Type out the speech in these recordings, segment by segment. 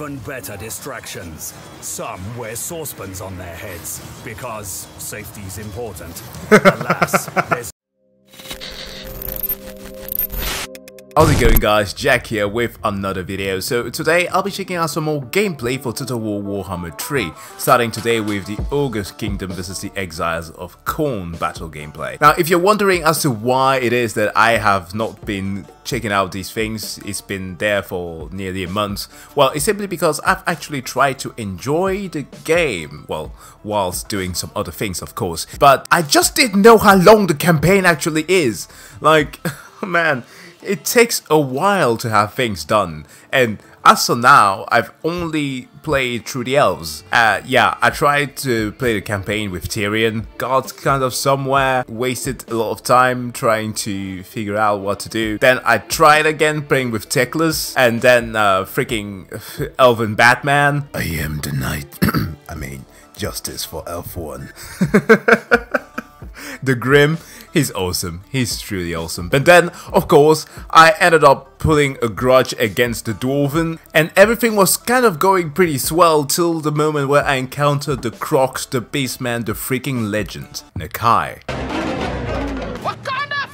Even better distractions. Some wear saucepans on their heads because safety's important. Alas, there's How's it going, guys? Jack here with another video. So today I'll be checking out some more gameplay for Total War Warhammer 3, starting today with the Ogres Kingdom vs the Exiles of Khorne battle gameplay. Now, if you're wondering as to why it is that I have not been checking out these things, it's been there for nearly a month, well, it's simply because I've actually tried to enjoy the game, well, whilst doing some other things, of course, but I just didn't know how long the campaign actually is. Like, man, it takes a while to have things done, and as of now, I've only played through the elves. Yeah, I tried to play the campaign with Tyrion, got kind of somewhere, wasted a lot of time trying to figure out what to do. Then I tried again playing with Teclis, and then freaking Elven Batman. I am the knight, I mean, justice for Elf 1. The Grim, he's awesome, he's truly awesome. But then, of course, I ended up pulling a grudge against the Dwarven, and everything was kind of going pretty swell till the moment where I encountered the Crocs, the Beastman, the freaking legend, Nakai. Wakanda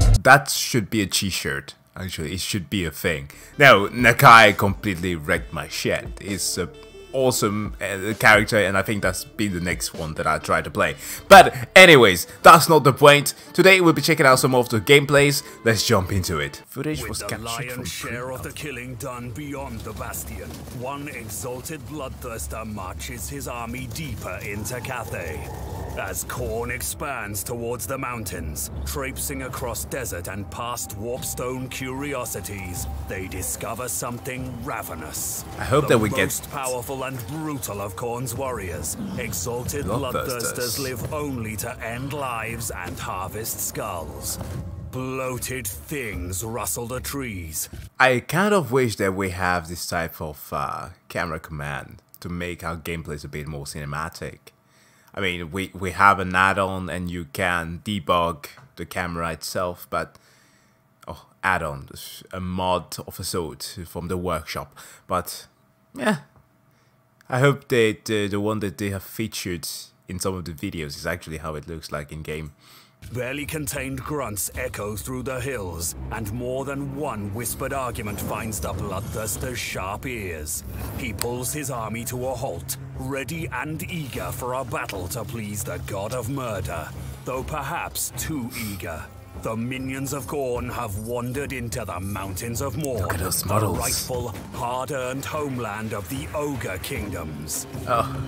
forever! That should be a t-shirt. Actually, it should be a thing. No, Nakai completely wrecked my shit. It's a awesome character, and I think that's been the next one that I try to play. But anyways, that's not the point. Today we'll be checking out some of the gameplays. Let's jump into it. Footage was captured from the lion's share of the killing done beyond the bastion. One exalted bloodthirster marches his army deeper into Cathay. As Khorne expands towards the mountains, traipsing across desert and past warpstone curiosities, they discover something ravenous. I hope that we get most powerful and brutal of Khorne's warriors, exalted bloodthirsters live only to end lives and harvest skulls. Bloated things rustle the trees. I kind of wish that we have this type of camera command to make our gameplays a bit more cinematic. I mean, we have an add-on and you can debug the camera itself, but add-on, a mod of a sort from the workshop. But yeah, I hope that the one that they have featured in some of the videos is actually how it looks like in game. Barely contained grunts echo through the hills, and more than one whispered argument finds the bloodthirster's sharp ears. He pulls his army to a halt, ready and eager for a battle to please the god of murder, though perhaps too eager. The minions of Khorne have wandered into the mountains of Morn, look at those the models. rightful, hard-earned homeland of the Ogre kingdoms. Oh.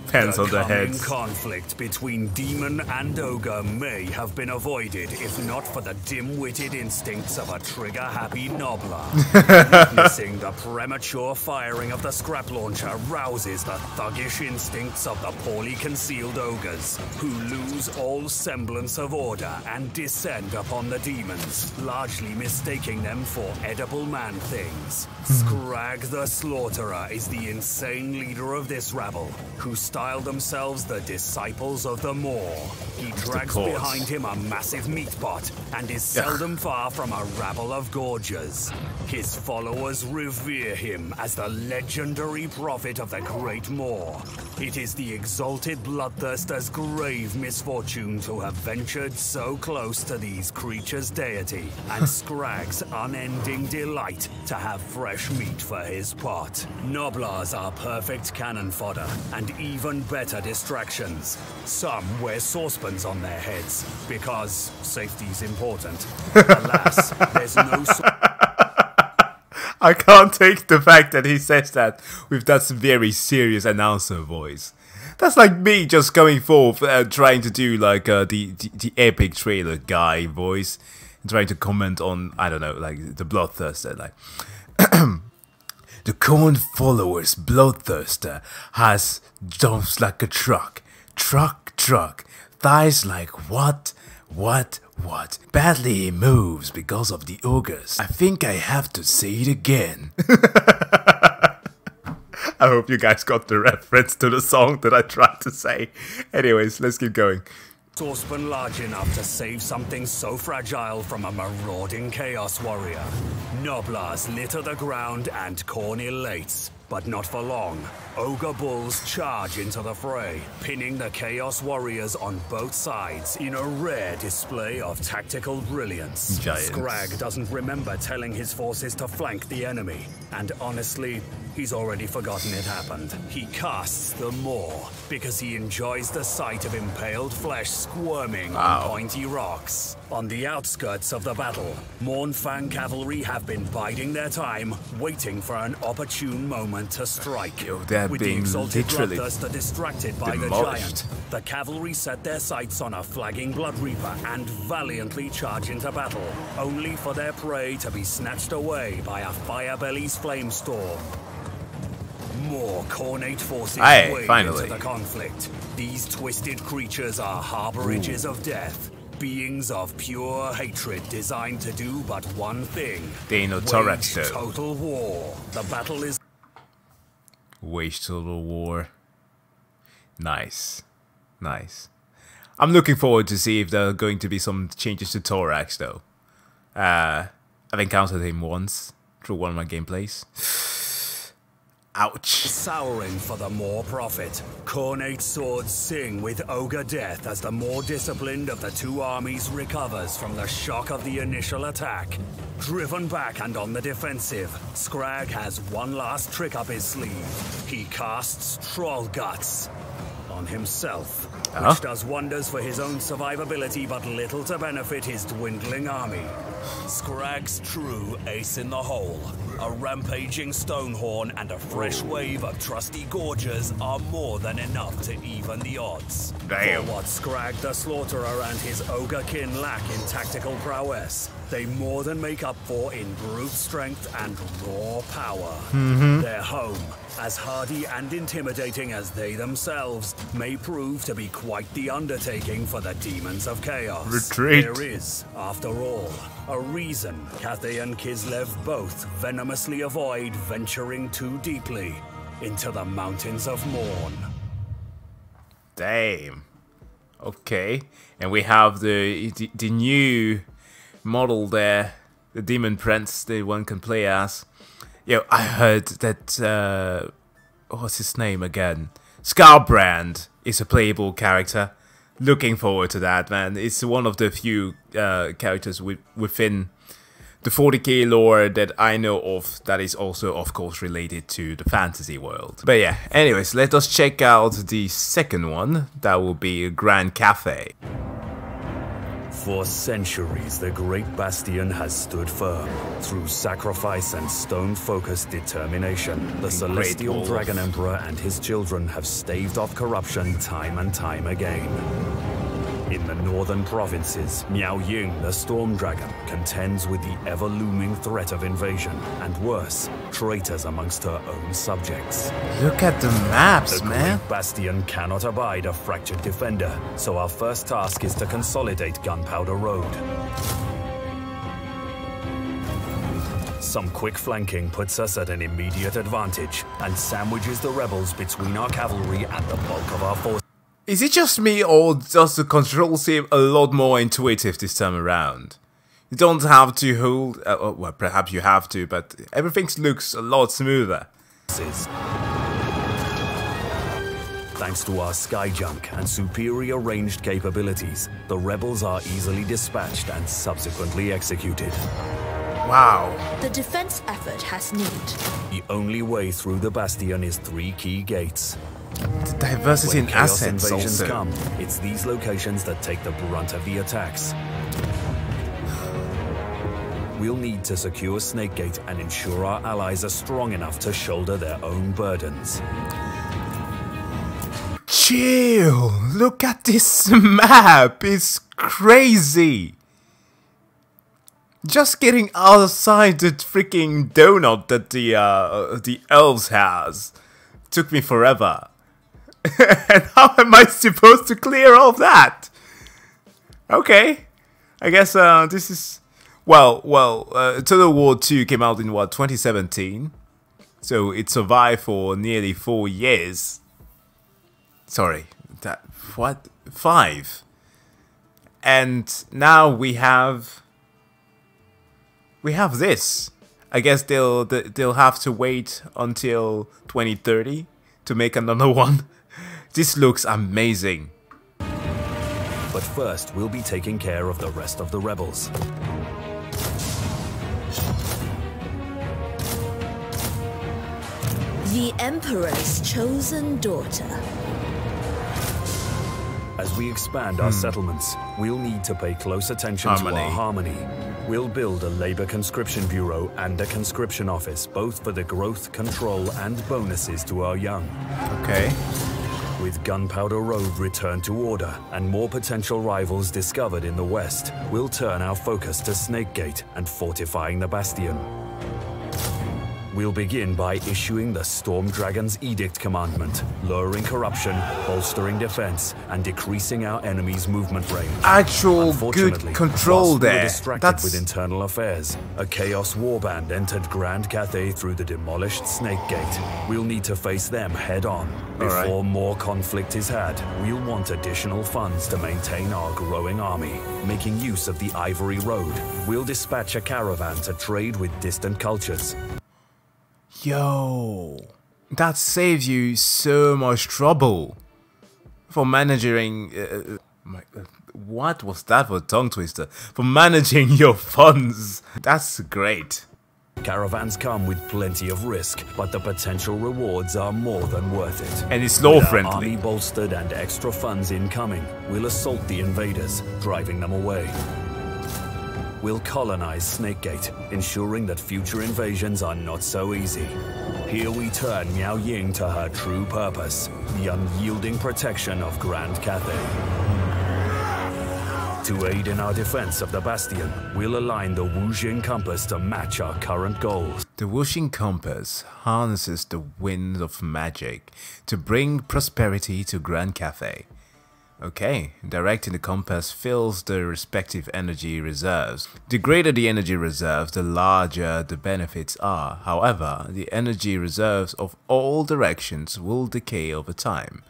Pens on their heads. The coming conflict between demon and ogre may have been avoided if not for the dim-witted instincts of a trigger-happy Noblar. Witnessing the premature firing of the scrap launcher rouses the thuggish instincts of the poorly concealed ogres, who lose all semblance of order and descend upon the demons, largely mistaking them for edible man-things. Scrag the Slaughterer is the insane leader of this rabble, who style themselves the Disciples of the Maw. He drags behind him a massive meat pot and is seldom far from a rabble of gorgers. His followers revere him as the legendary prophet of the Great Maw. It is the exalted bloodthirster's grave misfortune to have ventured so close to these creatures' deity, and Scrag's unending delight to have fresh meat for his pot. Noblars are perfect cannon fodder, and even better distractions. Some wear saucepans on their heads because safety's important. Alas, there's no I can't take the fact that he says that with that very serious announcer voice. That's like me just going forth trying to do like the epic trailer guy voice, trying to comment on, I don't know, like the Bloodthirster, like the Khorne followers Bloodthirster has jumps like a truck, thighs like what? Badly he moves because of the ogres. I think I have to say it again. I hope you guys got the reference to the song that I tried to say. Anyways, let's keep going. saucepan large enough to save something so fragile from a marauding Chaos Warrior. Noblars litter the ground and Khorne elates, but not for long. Ogre bulls charge into the fray, pinning the Chaos Warriors on both sides in a rare display of tactical brilliance. Giants. Scrag doesn't remember telling his forces to flank the enemy, and honestly, he's already forgotten it happened. He casts the Maw because he enjoys the sight of impaled flesh squirming on pointy rocks. On the outskirts of the battle, Mournfang cavalry have been biding their time, waiting for an opportune moment to strike. Yo, they're With the being exalted literally bloodthirster distracted by the demolished. giant, the cavalry set their sights on a flagging Blood Reaper and valiantly charge into battle, only for their prey to be snatched away by a Firebelly's flamestorm. More Khornate forces wade into the conflict. These twisted creatures are harborages of death, beings of pure hatred designed to do but one thing: wage total war. The battle is wage total war. Nice, nice. I'm looking forward to see if there are going to be some changes to Thorax though. I've encountered him once through one of my gameplays. Ouch. Souring for the more profit. Khornate swords sing with ogre death as the more disciplined of the two armies recovers from the shock of the initial attack. Driven back and on the defensive, Scrag has one last trick up his sleeve. He casts Troll Guts on himself, which does wonders for his own survivability but little to benefit his dwindling army. Scrag's true ace in the hole. A rampaging Stonehorn and a fresh wave of trusty Gorgers are more than enough to even the odds. Damn. For what Scrag the Slaughterer and his ogre kin lack in tactical prowess, they more than make up for in brute strength and raw power. Their home, as hardy and intimidating as they themselves, may prove to be quite the undertaking for the demons of chaos. Retreat. There is, after all, a reason Cathay and Kislev both venomously avoid venturing too deeply into the mountains of Morn. Damn. Okay. And we have the new model there, the Demon Prince, the one can play as. Yo, I heard that what's his name again? Scarbrand is a playable character. Looking forward to that, man. It's one of the few characters within the 40k lore that I know of that is also, of course, related to the fantasy world. But yeah, anyways, let us check out the second one. That will be Grand Cathay. For centuries, the Great Bastion has stood firm. Through sacrifice and stone-focused determination, the Celestial Dragon Emperor and his children have staved off corruption time and time again. In the northern provinces, Miao Ying, the Storm Dragon, contends with the ever-looming threat of invasion, and worse, traitors amongst her own subjects. Look at the maps, man. The Great Bastion cannot abide a fractured defender, so our first task is to consolidate Gunpowder Road. Some quick flanking puts us at an immediate advantage, and sandwiches the rebels between our cavalry and the bulk of our forces. Is it just me, or does the control seem a lot more intuitive this time around? You don't have to hold... well, perhaps you have to, but everything looks a lot smoother. Thanks to our skyjunk and superior ranged capabilities, the rebels are easily dispatched and subsequently executed. Wow. The defense effort has need. The only way through the bastion is 3 key gates. The diversity in Chaos assets invasions also. come, it's these locations that take the brunt of the attacks. We'll need to secure Snakegate and ensure our allies are strong enough to shoulder their own burdens. Chill! Look at this map! It's crazy! Just getting outside the freaking donut that the elves has took me forever. And how am I supposed to clear all that? Okay, I guess this is... Well, Total War 2 came out in what, 2017? So it survived for nearly 4 years. Sorry, that... what? 5? And now we have this. I guess they'll have to wait until 2030 to make another one. This looks amazing. But first, we'll be taking care of the rest of the rebels. The Emperor's chosen daughter. As we expand our settlements, we'll need to pay close attention to our harmony. We'll build a labor conscription bureau and a conscription office, both for the growth, control, and bonuses to our young. Okay. With Gunpowder Road returned to order and more potential rivals discovered in the west, we'll turn our focus to Snakegate and fortifying the Bastion. We'll begin by issuing the Storm Dragon's Edict commandment, lowering corruption, bolstering defense, and decreasing our enemy's movement range. Actual good control there. We were distracted with internal affairs. A Chaos Warband entered Grand Cathay through the demolished Snake Gate. We'll need to face them head-on. Before more conflict is had, we'll want additional funds to maintain our growing army. Making use of the Ivory Road, we'll dispatch a caravan to trade with distant cultures. Yo, that saves you so much trouble for managing. What was that for a tongue twister? For managing your funds. That's great. Caravans come with plenty of risk, but the potential rewards are more than worth it. And it's law-friendly. With our army bolstered and extra funds incoming, we'll assault the invaders, driving them away. We'll colonize Snakegate, ensuring that future invasions are not so easy. Here we turn Miao Ying to her true purpose, the unyielding protection of Grand Cathay. To aid in our defense of the Bastion, we'll align the Wuxing Compass to match our current goals. The Wuxing Compass harnesses the wind of magic to bring prosperity to Grand Cathay. Okay, directing the compass fills the respective energy reserves. The greater the energy reserves, the larger the benefits are. However, the energy reserves of all directions will decay over time.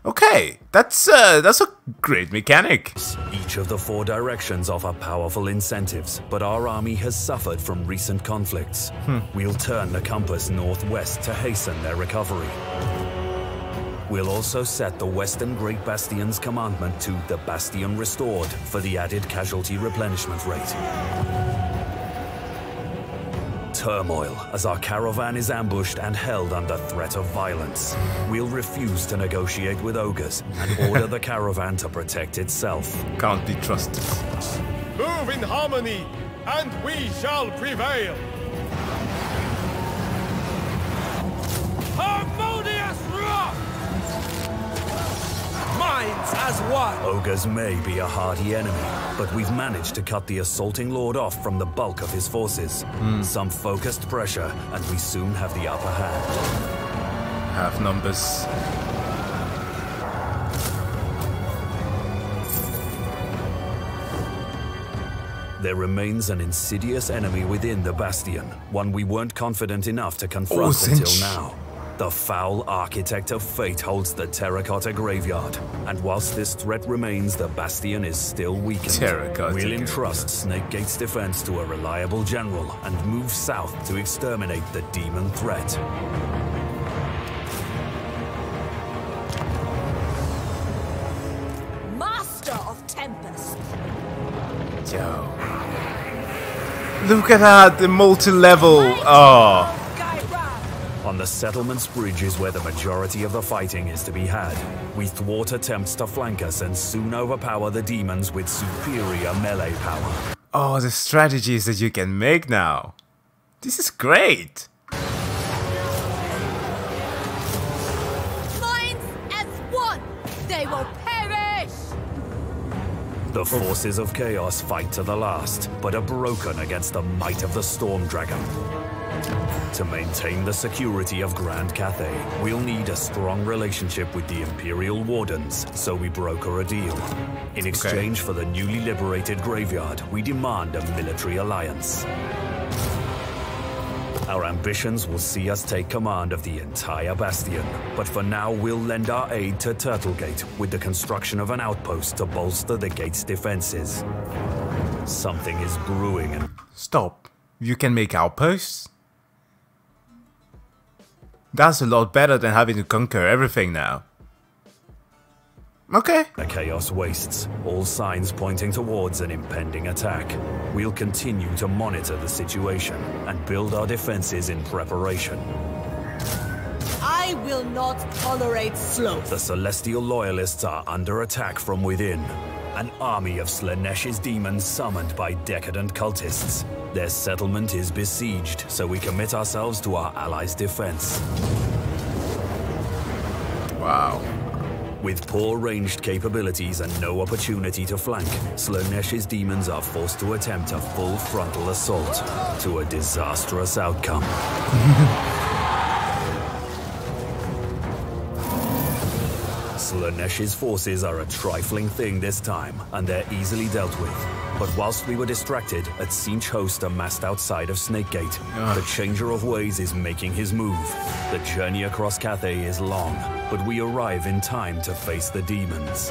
Okay, that's a great mechanic. Each of the 4 directions offer powerful incentives, but our army has suffered from recent conflicts. We'll turn the compass northwest to hasten their recovery. We'll also set the Western Great Bastion's commandment to the Bastion Restored for the added casualty replenishment rate. Turmoil as our caravan is ambushed and held under threat of violence. We'll refuse to negotiate with Ogres and order the caravan to protect itself. Can't be trusted. Move in harmony, and we shall prevail. Harmonious rock! Minds as one! Ogres may be a hardy enemy, but we've managed to cut the assaulting lord off from the bulk of his forces. Some focused pressure, and we soon have the upper hand. Have numbers. There remains an insidious enemy within the Bastion, one we weren't confident enough to confront until now. The foul architect of fate holds the terracotta graveyard, and whilst this threat remains, the Bastion is still weakened. We'll entrust Snakegate's defense to a reliable general and move south to exterminate the demon threat. Master of Tempest. Yo. Look at that, the multi-level. Oh. On the settlement's bridge is where the majority of the fighting is to be had. We thwart attempts to flank us and soon overpower the demons with superior melee power. Oh, the strategies that you can make now. This is great. Minds as one, they will perish. The forces of chaos fight to the last, but are broken against the might of the Storm Dragon. To maintain the security of Grand Cathay, we'll need a strong relationship with the Imperial Wardens, so we broker a deal. In exchange for the newly liberated graveyard, we demand a military alliance. Our ambitions will see us take command of the entire bastion, but for now we'll lend our aid to Turtlegate with the construction of an outpost to bolster the gate's defenses. Something is brewing and... Stop. You can make outposts? That's a lot better than having to conquer everything now. Okay. The chaos wastes, all signs pointing towards an impending attack. We'll continue to monitor the situation and build our defenses in preparation. I will not tolerate sloth. The Celestial Loyalists are under attack from within. An army of Slanesh's demons summoned by decadent cultists. Their settlement is besieged, so we commit ourselves to our allies' defense. Wow. With poor ranged capabilities and no opportunity to flank, Slanesh's demons are forced to attempt a full frontal assault, to a disastrous outcome. Slanesh's forces are a trifling thing this time, and they're easily dealt with. But whilst we were distracted, a Tzeentch host amassed outside of Snakegate. The Changer of Ways is making his move. The journey across Cathay is long, but we arrive in time to face the demons.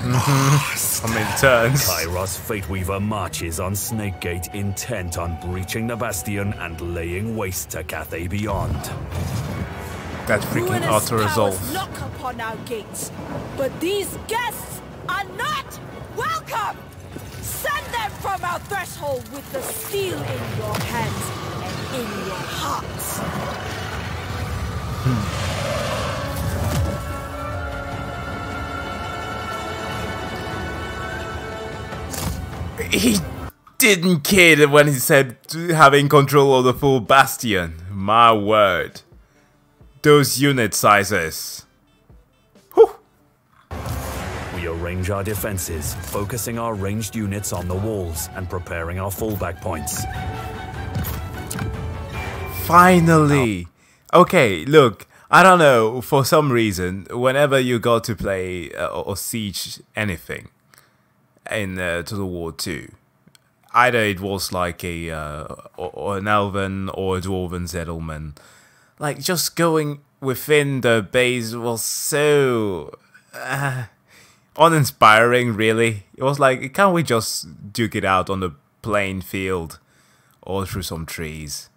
I'm in turns. Kairos Fateweaver marches on Snakegate, intent on breaching the Bastion and laying waste to Cathay beyond. That freaking auto-resolve. Knock upon our gates, but these guests are not welcome! Send them from our threshold with the steel in your hands and in your hearts. He didn't care when he said having control of the full bastion. My word. Those unit sizes. Whew. We arrange our defenses, focusing our ranged units on the walls and preparing our fallback points. Finally! Okay, look, I don't know, for some reason, whenever you got to play or siege anything in Total War 2, either it was like or an elven or a dwarven settlement, like just going within the base was so uninspiring, really. It was like, can't we just duke it out on the plain field or through some trees?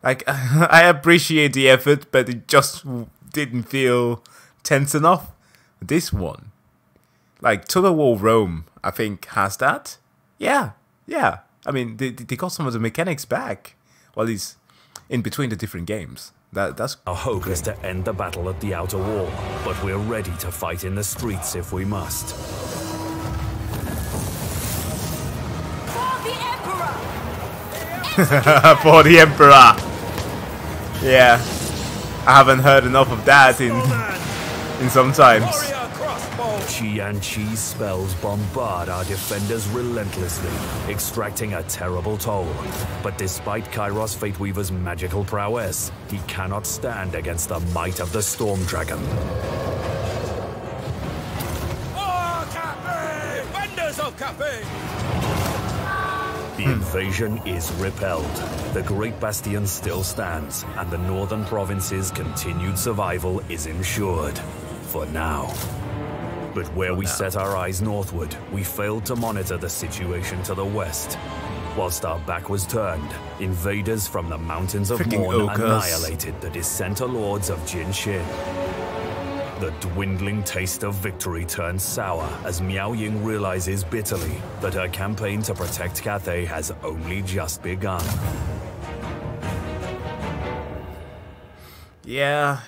Like, I appreciate the effort, but it just didn't feel tense enough. This one, like Total War Rome, I think has that. Yeah. I mean, they got some of the mechanics back. Well, at least in between the different games. That's our hope is to end the battle at the outer wall, but we're ready to fight in the streets if we must. For the Emperor! For the Emperor! Yeah, I haven't heard enough of that in some times. Chi and Chi's spells bombard our defenders relentlessly, extracting a terrible toll. But despite Kairos Fateweaver's magical prowess, he cannot stand against the might of the Storm Dragon. Oh, Cathay! Defenders of Cathay! The invasion is repelled. The Great Bastion still stands, and the northern province's continued survival is ensured. For now. But where we set our eyes northward, we failed to monitor the situation to the west. Whilst our back was turned, invaders from the mountains of Khorne annihilated the dissenter lords of Jin Shin. The dwindling taste of victory turns sour as Miao Ying realizes bitterly that her campaign to protect Cathay has only just begun. Yeah.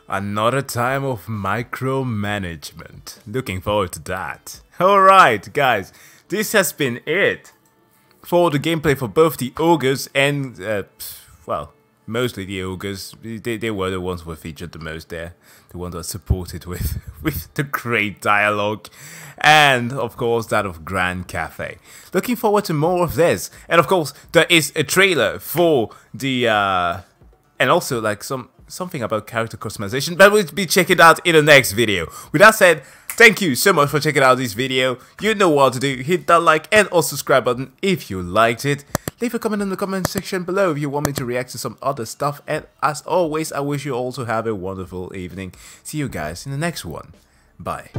Another time of micromanagement. Looking forward to that. Alright, guys. This has been it for the gameplay for both the Ogres and, well, mostly the Ogres. They were the ones who were featured the most there. The ones that were supported with the great dialogue. And, of course, that of Grand Cathay. Looking forward to more of this. And, of course, there is a trailer for the, and also, like, some something about character customization, but we'll be checking it out in the next video. With that said, thank you so much for checking out this video. You know what to do. Hit that like and or subscribe button if you liked it. Leave a comment in the comment section below if you want me to react to some other stuff. And as always, I wish you all to have a wonderful evening. See you guys in the next one. Bye.